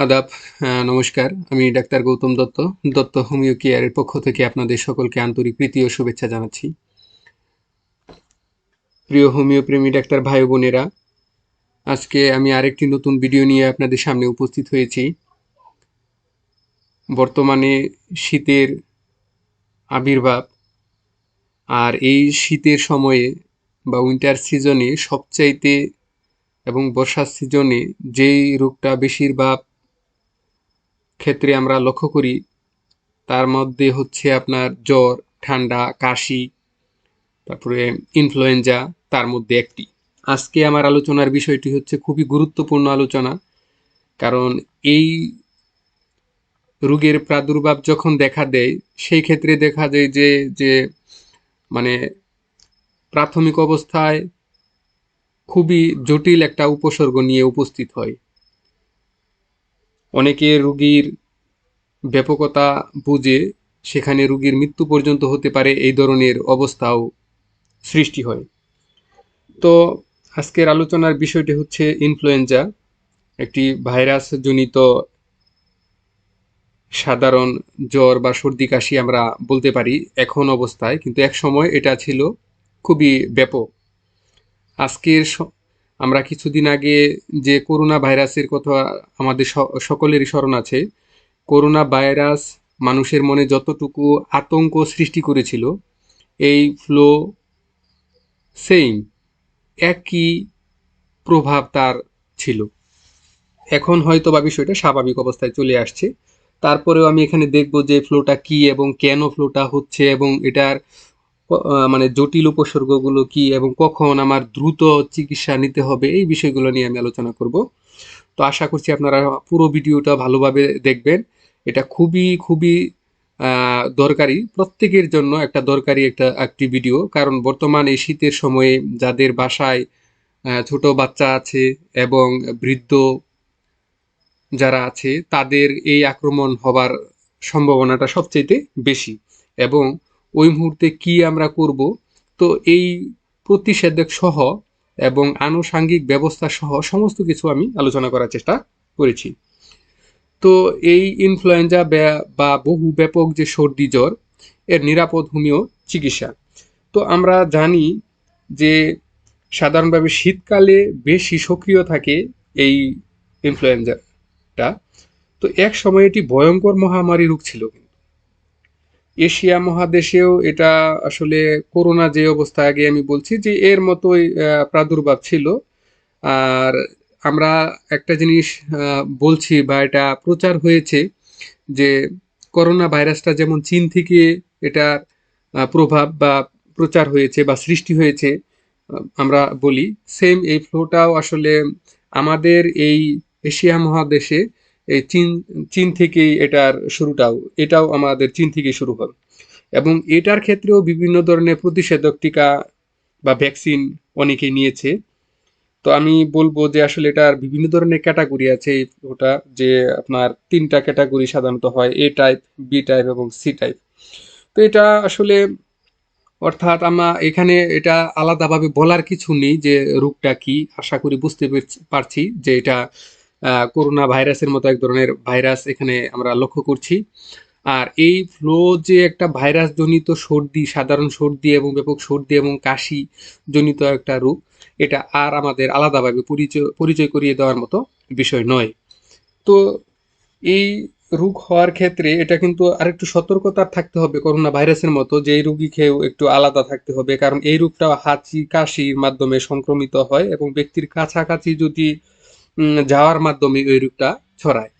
আদাব। নমস্কার। আমি ডাক্তার গৌতম দত্ত। দত্ত হোমিও কেয়ারের পক্ষ থেকে আপনাদের সকলকে আন্তরিক প্রীতি ও শুভেচ্ছা জানাচ্ছি। প্রিয় হোমিও প্রেমী ডাক্তার ভাই বোনেরা, আজকে আমি আরেকটি নতুন ভিডিও নিয়ে আপনাদের সামনে উপস্থিত হয়েছি। বর্তমানে শীতের আবির্ভাব, আর এই শীতের সময়ে বা উইন্টার সিজনে সবচাইতে এবং বর্ষার সিজনে যেই রোগটা বেশিরভাগ ক্ষেত্রে আমরা লক্ষ্য করি তার মধ্যে হচ্ছে আপনার জ্বর, ঠান্ডা, কাশি, তারপরে ইনফ্লুয়েঞ্জা তার মধ্যে একটি। আজকে আমার আলোচনার বিষয়টি হচ্ছে খুবই গুরুত্বপূর্ণ আলোচনা, কারণ এই রোগের প্রাদুর্ভাব যখন দেখা দেয় সেই ক্ষেত্রে দেখা যায় যে যে মানে প্রাথমিক অবস্থায় খুবই জটিল একটা উপসর্গ নিয়ে উপস্থিত হয়। অনেকে রোগীর ব্যাপকতা বুঝে সেখানে রোগীর মৃত্যু পর্যন্ত হতে পারে, এই ধরনের অবস্থাও সৃষ্টি হয়। তো আজকের আলোচনার বিষয়টি হচ্ছে ইনফ্লুয়েঞ্জা, একটি ভাইরাস জনিত সাধারণ জ্বর বা সর্দি কাশি আমরা বলতে পারি এখন অবস্থায়, কিন্তু এক সময় এটা ছিল খুবই ব্যাপক। আজকের আমরা কিছুদিন আগে যে করোনা ভাইরাসের কথা আমাদের সকলেরই স্মরণ আছে। করোনা ভাইরাস মানুষের মনে যতটুকু আতঙ্ক সৃষ্টি করেছিল, এই ফ্লো সেম একই প্রভাব তার ছিল। এখন হয়তো বা বিষয়টা স্বাভাবিক অবস্থায় চলে আসছে। তারপরেও আমি এখানে দেখব যে ফ্লোটা কি এবং কেন ফ্লোটা হচ্ছে, এবং এটার মানে জটিল উপসর্গগুলো কি এবং কখন আমার দ্রুত চিকিৎসা নিতে হবে, এই বিষয়গুলো নিয়ে আমি আলোচনা করব। তো আশা করছি আপনারা পুরো ভিডিওটা ভালোভাবে দেখবেন। এটা খুবই খুবই দরকারি, প্রত্যেকের জন্য একটা দরকারি একটি ভিডিও। কারণ বর্তমান এই শীতের সময়ে যাদের বাসায় ছোট বাচ্চা আছে এবং বৃদ্ধ যারা আছে তাদের এই আক্রমণ হবার সম্ভাবনাটা সবচেয়ে বেশি। এবং ওই মুহূর্তে কি আমরা করব, তো এই প্রতিষেধক সহ এবং আনুষাঙ্গিক ব্যবস্থা সহ সমস্ত কিছু আমি আলোচনা করার চেষ্টা করেছি। তো এই ইনফ্লুয়েঞ্জা বা বহু ব্যাপক যে সর্দি জ্বর, এর নিরাপদ হোমিও চিকিৎসা। তো আমরা জানি যে সাধারণভাবে শীতকালে বেশি সক্রিয় থাকে এই ইনফ্লুয়েঞ্জাটা। তো এক সময় এটি ভয়ঙ্কর মহামারী রোগ ছিল। এশিয়া মহাদেশেও এটা আসলে করোনা যে অবস্থা আগে আমি বলছি যে এর মতোই প্রাদুর্ভাব ছিল। আর আমরা একটা জিনিস বলছি বা এটা প্রচার হয়েছে যে করোনা ভাইরাসটা যেমন চীন থেকে এটা প্রভাব বা প্রচার হয়েছে বা সৃষ্টি হয়েছে, আমরা বলি সেম এই ফ্লোটাও আসলে আমাদের এই এশিয়া মহাদেশে এই চীন চীন থেকেই এটার শুরুটাও, এটাও আমাদের চীন থেকেই শুরু হয়। এবং এটার ক্ষেত্রেও বিভিন্ন ধরনের প্রতিষেধক টিকা বা ভ্যাকসিন অনেকেই নিয়েছে। তো আমি বলবো যে আসলে এটার বিভিন্ন ধরনের ক্যাটাগরি আছে। ওটা যে আপনার তিনটা ক্যাটাগরি সাধারণত হয়: এ টাইপ, বি টাইপ এবং সি টাইপ। তো এটা আসলে অর্থাৎ আমরা এখানে এটা আলাদাভাবে বলার কিছু নেই যে রোগটা কি। আশা করি বুঝতে পারছি যে এটা করোনা ভাইরাসের মতো এক ধরনের ভাইরাস এখানে আমরা লক্ষ্য করছি। আর এই ফ্লু যে একটা ভাইরাস জনিত সর্দি, সাধারণ সর্দি এবং ব্যাপক সর্দি এবং কাশি জনিত একটা রোগ, এটা আর আমাদের আলাদাভাবে পরিচয় করিয়ে দেওয়ার মতো বিষয় নয়। তো এই রোগ হওয়ার ক্ষেত্রে এটা কিন্তু আরেকটু সতর্কতা থাকতে হবে, করোনা ভাইরাসের মতো যে এই রোগীকেও একটু আলাদা থাকতে হবে। কারণ এই রোগটা হাঁচি কাশির মাধ্যমে সংক্রমিত হয় এবং ব্যক্তির কাছাকাছি যদি যাওয়ার মাধ্যমে ওই রোগটা ছড়ায়।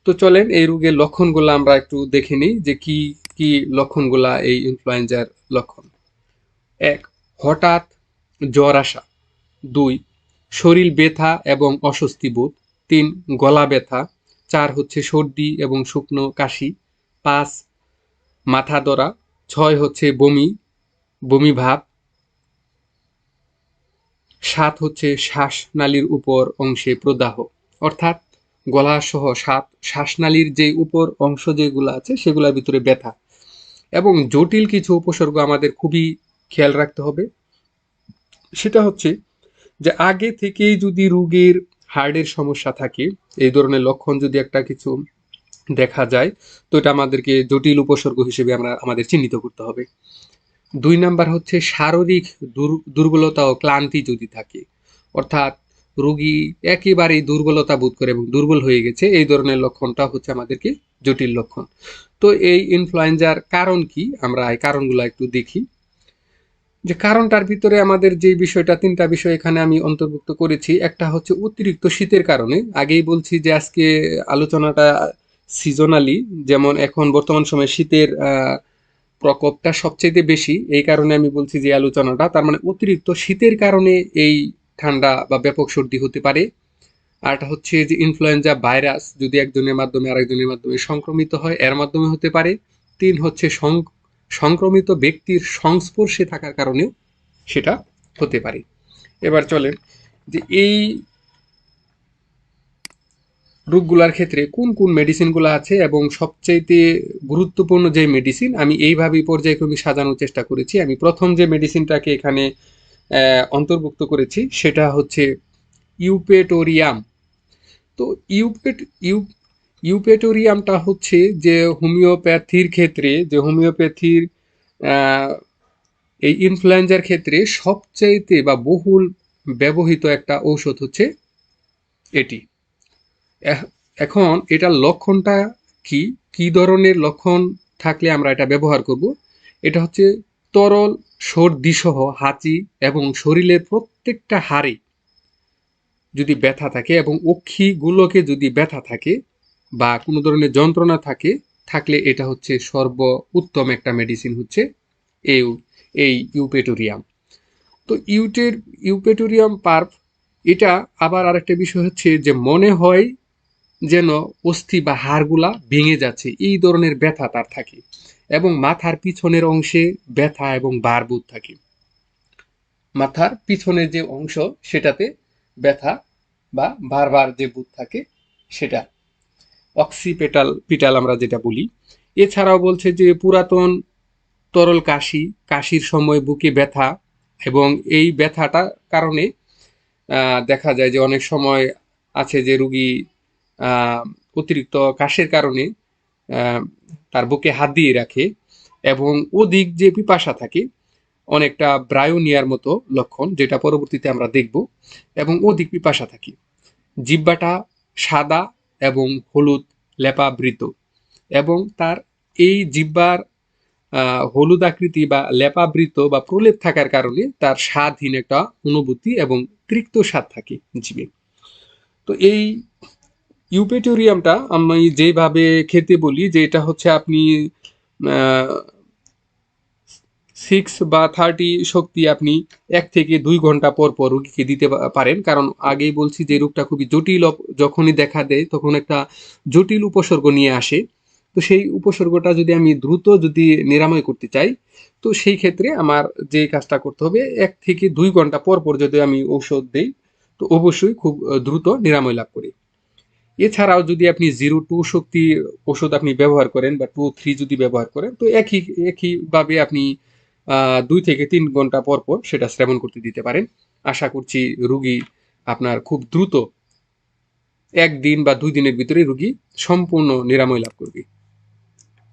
তো চলেন এই রোগের লক্ষণগুলো আমরা একটু দেখে নিই যে কি কি লক্ষণগুলা এই ইনফ্লুয়েঞ্জার লক্ষণ। এক, হঠাৎ জ্বর আসা। দুই, শরীর ব্যথা এবং অস্বস্তি বোধ। তিন, গলা ব্যথা। চার হচ্ছে সর্দি এবং শুকনো কাশি। পাঁচ, মাথা ধরা। ছয় হচ্ছে বমি বমি ভাব। সাত হচ্ছে শ্বাসনালীর উপর অংশে প্রদাহ, অর্থাৎ গলা সহ সাত শ্বাসনালীর যে উপর অংশ যেগুলো আছে সেগুলোর ভিতরে ব্যথা। এবং জটিল কিছু উপসর্গ আমাদের খুবই খেয়াল রাখতে হবে। সেটা হচ্ছে যে আগে থেকেই যদি রোগীর হার্টের সমস্যা থাকে, এই ধরনের লক্ষণ যদি একটা কিছু দেখা যায়, তো এটা আমাদেরকে জটিল উপসর্গ হিসেবে আমাদের চিহ্নিত করতে হবে। ২ নাম্বার হচ্ছে শারীরিক দুর্বলতা ও ক্লান্তি যদি থাকে, অর্থাৎ রোগী একেবারেই দুর্বলতা বোধ করে এবং দুর্বল হয়ে গেছে, এই ধরনের লক্ষণটা হচ্ছে আমাদেরকে জটিল লক্ষণ। তো এই ইনফ্লুয়েঞ্জার কারণ কি, আমরা এই কারণগুলো একটু দেখি। যে কারণটার ভিতরে আমাদের যে বিষয়টা, ৩টা বিষয় এখানে আমি অন্তর্ভুক্ত করেছি। একটা হচ্ছে অতিরিক্ত শীতের কারণে, আগেই বলছি যে আজকে আলোচনাটা সিজনালি, যেমন এখন বর্তমান সময়ে শীতের প্রকোপটা সবচেয়ে বেশি, এই কারণে আমি বলছি যে আলোচনাটা, তার মানে অতিরিক্ত শীতের কারণে এই ঠান্ডা বা ব্যাপক সর্দি হতে পারে। আরটা হচ্ছে যে ইনফ্লুয়েঞ্জা ভাইরাস যদি একজনের মাধ্যমে আরেকজনের মাধ্যমে সংক্রমিত হয়, এর মাধ্যমে হতে পারে। ৩ হচ্ছে সংক্রমিত ব্যক্তির সংস্পর্শে থাকার কারণেও সেটা হতে পারে। এবার চলেন যে এই রোগগুলার ক্ষেত্রে কোন কোন মেডিসিনগুলো আছে এবং সবচাইতে গুরুত্বপূর্ণ যে মেডিসিন, আমি এইভাবেই পর্যায়ক্রমে সাজানোর চেষ্টা করেছি। আমি প্রথম যে মেডিসিনটাকে এখানে অন্তর্ভুক্ত করেছি সেটা হচ্ছে ইউপেটোরিয়াম। তো ইউপেট ইউ ইউপেটোরিয়ামটা হচ্ছে যে হোমিওপ্যাথির ক্ষেত্রে, যে হোমিওপ্যাথির আহ, এই ইনফ্লুয়েঞ্জার ক্ষেত্রে সবচাইতে বা বহুল ব্যবহৃত একটা ঔষধ হচ্ছে এটি। এহ- এখন এটার লক্ষণটা কি, কি ধরনের লক্ষণ থাকলে আমরা এটা ব্যবহার করব? এটা হচ্ছে তরল সর্দি সহ হাঁচি এবং শরীরের প্রত্যেকটা হাড়ে যদি ব্যথা থাকে এবং অক্ষিগুলোকে যদি ব্যথা থাকে বা কোনো ধরনের যন্ত্রণা থাকলে এটা হচ্ছে সর্ব উত্তম একটা মেডিসিন হচ্ছে এই এই ইউপেটোরিয়াম। তো ইউপেটোরিয়াম পার্প, এটা আবার আরেকটা বিষয় হচ্ছে যে মনে হয় যেন অস্থি বা হাড়গুলা ভেঙে যাচ্ছে, এই ধরনের ব্যথা তার থাকে এবং মাথার পিছনের অংশে ব্যথা এবং ভারবোধ থাকে। মাথার পিছনের যে অংশ সেটাতে ব্যথা বা বারবার যে বুধ থাকে সেটা অক্সিপেটাল পিটাল আমরা যেটা বলি। এছাড়াও বলছে যে পুরাতন তরল কাশির সময় বুকে ব্যথা, এবং এই ব্যথাটা কারণে দেখা যায় যে অনেক সময় আছে যে রুগী আহ, অতিরিক্ত কাশির কারণে আহ, তার বুকে হাত দিয়ে রাখে এবং অধিক যে পিপাসা থাকে, অনেকটা ব্রায়োনিয়ার মতো লক্ষণ যেটা পরবর্তীতে আমরা দেখব, এবং অধিক পিপাসা থাকে। জিহ্বাটা সাদা এবং হলুদ লেপাবৃত, এবং তার এই জিহ্বার হলুদ আকৃতি বা লেপাবৃত বা প্রলেপ থাকার কারণে তার স্বাদহীন একটা অনুভূতি এবং তৃপ্ত স্বাদ থাকে জিভে। তো এই ইউপেটোরিয়ামটা আমি যেভাবে খেতে বলি যে এটা হচ্ছে আপনি 6 বা 30 শক্তি আপনি 1 থেকে 2 ঘন্টা পর পর রোগীকে দিতে পারেন, কারণ আগেই বলছি যে রোগটা খুবই জটিল, যখনই দেখা দেয় তখন একটা জটিল উপসর্গ নিয়ে আসে। তো সেই উপসর্গটা যদি আমি দ্রুত যদি নিরাময় করতে চাই, তো সেই ক্ষেত্রে আমার যে কাজটা করতে হবে, 1 থেকে 2 ঘন্টা পর পর যদি আমি ঔষধ দেই, তো অবশ্যই খুব দ্রুত নিরাময় লাভ করি। এছাড়াও যদি আপনি 0-2 শক্তি ওষুধ আপনি ব্যবহার করেন বা 2-3 যদি ব্যবহার করেন, তো একইভাবে আপনি 2 থেকে 3 ঘন্টা পর পর সেটা সেবন করতে দিতে পারেন। আশা করছি রুগী আপনার খুব দ্রুত 1 দিন বা 2 দিনের ভিতরে রুগী সম্পূর্ণ নিরাময় লাভ করবে।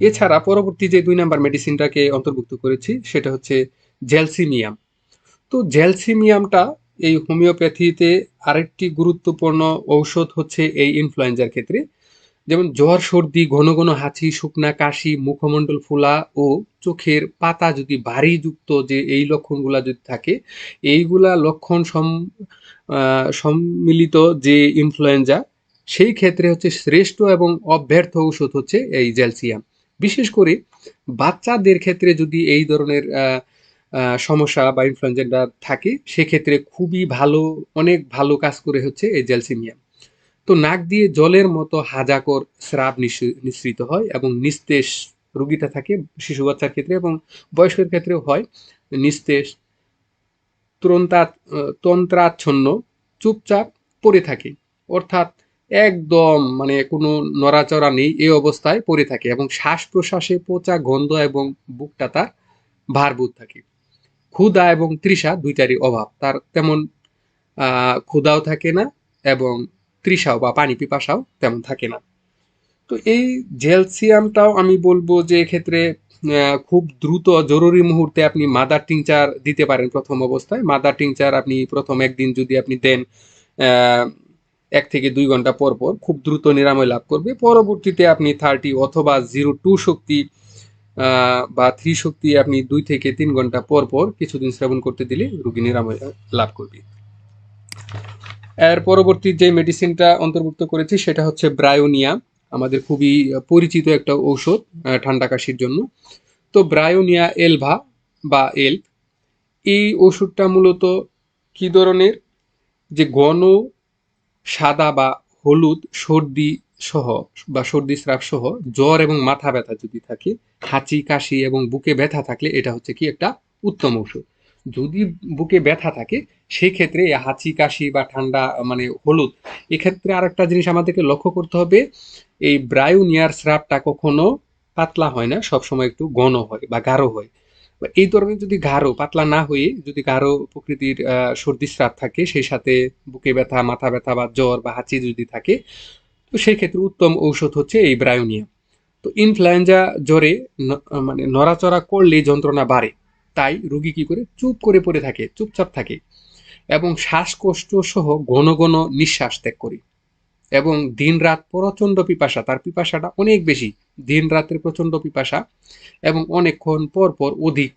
এছাড়া পরবর্তী যে 2 নাম্বার মেডিসিনটাকে অন্তর্ভুক্ত করেছি সেটা হচ্ছে জ্যালসিমিয়াম। তো জ্যালসিমিয়ামটা এই হোমিওপ্যাথিতে আরেকটি গুরুত্বপূর্ণ ঔষধ হচ্ছে এই ইনফ্লুয়েঞ্জার ক্ষেত্রে। যেমন জ্বর, সর্দি, ঘন ঘন হাঁচি, শুকনা কাশি, মুখমণ্ডল ফোলা ও চোখের পাতা যদি ভারী যুক্ত, যে এই লক্ষণগুলা যদি থাকে, এইগুলা লক্ষণ সম্মিলিত যে ইনফ্লুয়েঞ্জা, সেই ক্ষেত্রে হচ্ছে শ্রেষ্ঠ এবং অব্যর্থ ঔষধ হচ্ছে এই জ্যালসিয়াম। বিশেষ করে বাচ্চাদের ক্ষেত্রে যদি এই ধরনের সমস্যা বা ইনফ্লুয়েঞ্জাটা থাকে, সেক্ষেত্রে খুবই ভালো, অনেক ভালো কাজ করে হচ্ছে এই জ্যালসিমিয়াম। তো নাক দিয়ে জলের মতো হাজাকর স্রাব নিঃসৃত হয় এবং নিস্তেজ রোগীটা থাকে, শিশু বাচ্চার ক্ষেত্রে এবং বয়স্কের ক্ষেত্রেও হয়। নিস্তেজ, ত্রন্তা তন্ত্রাচ্ছন্ন, চুপচাপ পড়ে থাকে, অর্থাৎ একদম মানে কোনো নড়াচড়া নেই, এই অবস্থায় পড়ে থাকে এবং শ্বাস প্রশ্বাসে পচা গন্ধ এবং বুকটা তার ভারবোধ থাকে। ক্ষুধা এবং তৃষা দুইটারই অভাব, তার তেমন ক্ষুধাও থাকে না এবং তৃষাও বা পানি পিপাসাও তেমন থাকে না। তো এই জ্যালসিয়ামটাও আমি বলবো যে এক্ষেত্রে খুব দ্রুত জরুরি মুহূর্তে আপনি মাদার টিংচার দিতে পারেন। প্রথম অবস্থায় মাদার টিংচার আপনি প্রথম একদিন যদি আপনি দেন, আহ, 1 থেকে 2 ঘন্টা পর পর খুব দ্রুত নিরাময় লাভ করবে। পরবর্তীতে আপনি 30 অথবা 02 শক্তি বা 3 শক্তি আপনি 2 থেকে 3 ঘন্টা পর পর কিছুদিন সেবন করতে দিলে রোগী নিরাময় লাভ করবে। এর পরবর্তী যে মেডিসিনটা অন্তর্ভুক্ত করেছি সেটা হচ্ছে ব্রায়োনিয়া, আমাদের খুবই পরিচিত একটা ঔষধ ঠান্ডা কাশির জন্য। তো ব্রায়োনিয়া এলভা বা এল, এই ওষুধটা মূলত কি ধরনের, যে ঘন সাদা বা হলুদ সর্দি সহ বা সর্দি স্রাব সহ জ্বর এবং মাথা ব্যথা যদি থাকে, হাঁচি কাশি এবং বুকে ব্যথা থাকলে এটা হচ্ছে কি একটা উত্তম ঔষধ। যদি বুকে ব্যথা থাকে সেই ক্ষেত্রে এই হাঁচি কাশি বা ঠান্ডা মানে হলুদ, এক্ষেত্রে আর একটা জিনিস আমাদেরকে লক্ষ্য করতে হবে, এই ব্রায়োনিয়ার স্রাবটা কখনো পাতলা হয় না, সবসময় একটু ঘন হয় বা গাঢ় হয়। বা এই ধরনের যদি গাঢ় পাতলা না হয়ে যদি গাঢ় প্রকৃতির সর্দি স্রাব থাকে, সেই সাথে বুকে ব্যথা মাথা ব্যথা বা জ্বর বা হাঁচি যদি থাকে, তো সেই ক্ষেত্রে উত্তম ঔষধ হচ্ছে এই ব্রায়োনিয়া। তো ইনফ্লুয়েঞ্জা জ্বরে মানে নড়াচড়া করলে যন্ত্রণা বাড়ে, তাই রোগী কি করে চুপ করে পড়ে থাকে, চুপচাপ থাকে এবং শ্বাসকষ্ট সহ ঘন ঘন নিঃশ্বাস ত্যাগ করে এবং দিন রাত প্রচন্ড পিপাসা, তার পিপাসাটা অনেক বেশি, দিন রাতের প্রচন্ড পিপাসা এবং অনেকক্ষণ পর পর অধিক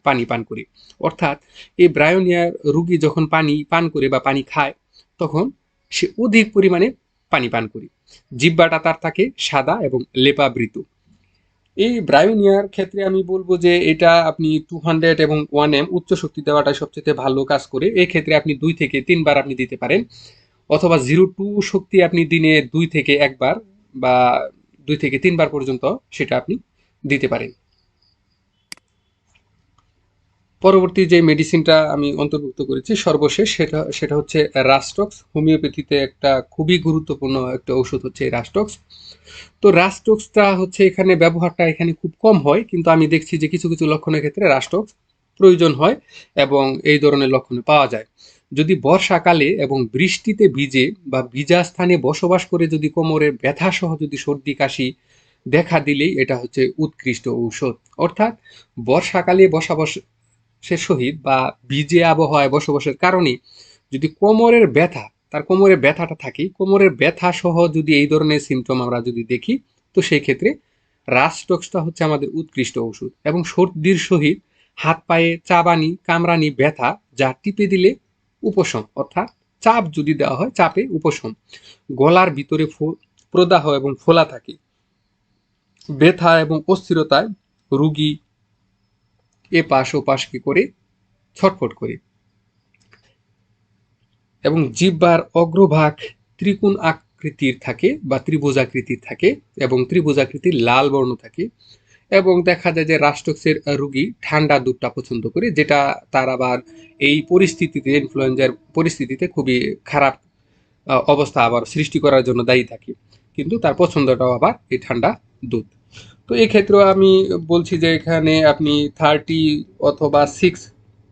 পানি পান করি। অর্থাৎ এই ব্রায়োনিয়ার রুগী যখন পানি পান করে বা পানি খায়, তখন সে অধিক পরিমাণে পানি পান করি, জিহ্বাটা তার থাকে সাদা এবং লেপাবৃত। এই ব্রায়োনিয়ার ক্ষেত্রে আমি বলবো যে এটা আপনি 200 এবং 1M উচ্চ শক্তি দেওয়াটা সবচেয়ে ভালো কাজ করে। এই ক্ষেত্রে আপনি 2 থেকে 3 বার আপনি দিতে পারেন, অথবা 02 শক্তি আপনি দিনে 2 থেকে 1 বার বা 2 থেকে 3 বার পর্যন্ত সেটা আপনি দিতে পারেন। পরবর্তী যে মেডিসিনটা আমি অন্তর্ভুক্ত করেছি সর্বশেষ, সেটা সেটা হচ্ছে রাস্টক্স। হোমিওপ্যাথিতে একটা খুবই গুরুত্বপূর্ণ একটা ওষুধ হচ্ছে এই রাস্টক্স। তো রাস্টক্সটা হচ্ছে এখানে ব্যবহারটা এখানে খুব কম হয়, কিন্তু আমি দেখছি যে কিছু কিছু লক্ষণের ক্ষেত্রে রাস্টক্স প্রয়োজন হয় এবং এই ধরনের লক্ষণ পাওয়া যায়। যদি বর্ষাকালে এবং বৃষ্টিতে ভিজে বা ভিজা স্থানে বসবাস করে যদি কোমরের ব্যথা সহ যদি সর্দি কাশি দেখা দিলেই এটা হচ্ছে উৎকৃষ্ট ঔষধ। অর্থাৎ বর্ষাকালে বসবাসের সহিত বা ভিজে আবহাওয়ায় বসবাসের কারণে যদি কোমরের ব্যথা, তার কোমরের ব্যথাটা থাকে, কোমরের ব্যথা সহ যদি এই ধরনের সিমটম আমরা যদি দেখি, তো সেই ক্ষেত্রে রাস্টক্সটা হচ্ছে আমাদের উৎকৃষ্ট ওষুধ। এবং সর্দির সহিত হাত পায়ে চাবানি কামড়ানি ব্যথা, যা টিপে দিলে উপশম, অর্থাৎ চাপ যদি দেওয়া হয় চাপে উপশম, গলার ভিতরে প্রদাহ এবং ফোলা থাকে, ব্যথা এবং অস্থিরতায় রুগী এপাশ ওপাশ কি করে ছটফট করে, এবং জিহ্বার অগ্রভাগ ত্রিকোণ আকৃতির থাকে বা ত্রিভুজাকৃতির থাকে এবং ত্রিভুজাকৃতির লাল বর্ণ থাকে। এবং দেখা যায় যে রাস্টক্সের রুগী ঠান্ডা দুধটা পছন্দ করে, যেটা তার আবার এই পরিস্থিতিতে ইনফ্লুয়েঞ্জার পরিস্থিতিতে খুবই খারাপ অবস্থা আবার সৃষ্টি করার জন্য দায়ী থাকে, কিন্তু তার পছন্দটাও আবার এই ঠান্ডা দুধ। তো এই ক্ষেত্রেও আমি বলছি যে এখানে আপনি 30 অথবা 6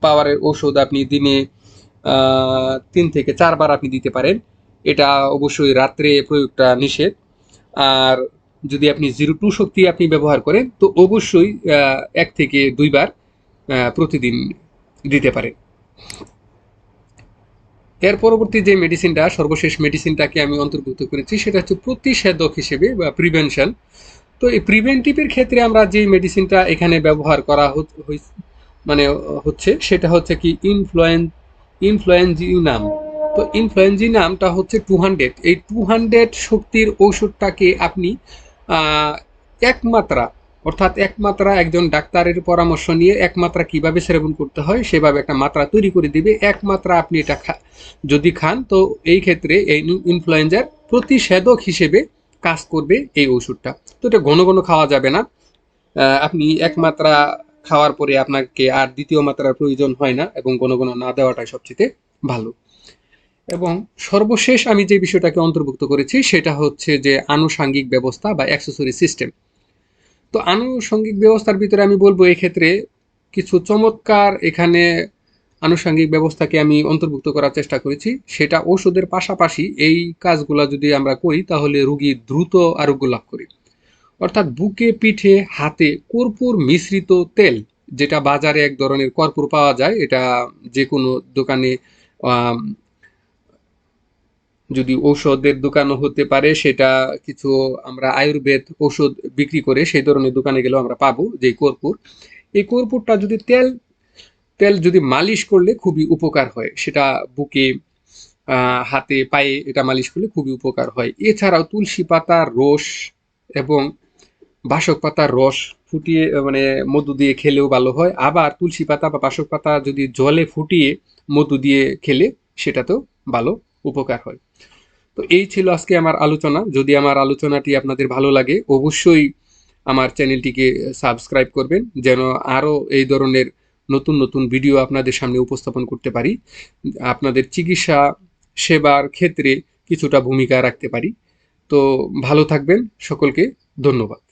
পাওয়ারের ওষুধ আপনি দিনে 3 থেকে 4 বার আপনি দিতে পারেন। এটা অবশ্যই রাত্রে প্রয়োগটা নিষেধ। আর যদি আপনি 02 শক্তি আপনি ব্যবহার করেন, তো অবশ্যই 1 থেকে 2 বার প্রতিদিন দিতে পারেন। এর পরবর্তী যে মেডিসিনটা, সর্বশেষ মেডিসিনটাকে আমি অন্তর্ভুক্ত করেছি সেটা হচ্ছে প্রতিষেধক হিসেবে বা প্রিভেনশন। তো এই প্রিভেন্টিভের ক্ষেত্রে আমরা যে মেডিসিনটা এখানে ব্যবহার করা মানে হচ্ছে সেটা হচ্ছে কি ইনফ্লুয়েঞ্জিনাম। তো ইনফ্লুয়েঞ্জিনামটা হচ্ছে 200, এই 200 শক্তির ঔষধটাকে আপনি আহ, একমাত্রা, অর্থাৎ একমাত্রা একজন ডাক্তারের পরামর্শ নিয়ে একমাত্রা কিভাবে সেবন করতে হয় সেভাবে একটা মাত্রা তৈরি করে দিবে, একমাত্রা আপনি এটা যদি খান, তো এই ক্ষেত্রে এই ইনফ্লুয়েঞ্জার প্রতিষেধক হিসেবে কাজ করবে এই ওষুধটা। তো এটা ঘন ঘন খাওয়া যাবে না, আপনি এক মাত্রা খাওয়ার পরে আপনাকে আর দ্বিতীয় মাত্রার প্রয়োজন হয় না এবং ঘন ঘন না দেওয়াটাই সবচেয়ে ভালো। এবং সর্বশেষ আমি যে বিষয়টাকে অন্তর্ভুক্ত করেছি সেটা হচ্ছে যে আনুষাঙ্গিক ব্যবস্থা বা অ্যাক্সেসরি সিস্টেম। তো আনুষঙ্গিক ব্যবস্থার ভিতরে আমি বলবো এক্ষেত্রে কিছু চমৎকার এখানে আনুষঙ্গিক ব্যবস্থাকে আমি অন্তর্ভুক্ত করার চেষ্টা করেছি। সেটা ওষুধের পাশাপাশি এই কাজগুলা যদি আমরা করি তাহলে রোগী দ্রুত আরোগ্য লাভ করে। অর্থাৎ বুকে, পিঠে, হাতে কর্পূর মিশ্রিত তেল, যেটা বাজারে এক ধরনের কর্পূর পাওয়া যায়, এটা যে কোনো দোকানে আম যদি ঔষধের দোকানও হতে পারে, সেটা কিছু আমরা আয়ুর্বেদ ঔষধ বিক্রি করে সেই ধরনের দোকানে গেলেও আমরা পাবো যে কর্পূর। এই কর্পূরটা যদি তেল তেল যদি মালিশ করলে খুবই উপকার হয়, সেটা বুকে, হাতে, পায়ে এটা মালিশ করলে খুবই উপকার হয়। এছাড়াও তুলসী পাতার রস এবং বাসক পাতার রস ফুটিয়ে মানে মধু দিয়ে খেলেও ভালো হয়। আবার তুলসী পাতা বা বাসক পাতা যদি জলে ফুটিয়ে মধু দিয়ে খেলে সেটাতেও ভালো উপকার হয়। তো এই ছিল আজকে আমার আলোচনা। যদি আমার আলোচনাটি আপনাদের ভালো লাগে অবশ্যই আমার চ্যানেলটিকে সাবস্ক্রাইব করবেন, যেন আরও এই ধরনের নতুন নতুন ভিডিও আপনাদের সামনে উপস্থাপন করতে পারি, আপনাদের চিকিৎসা সেবার ক্ষেত্রে কিছুটা ভূমিকা রাখতে পারি। তো ভালো থাকবেন, সকলকে ধন্যবাদ।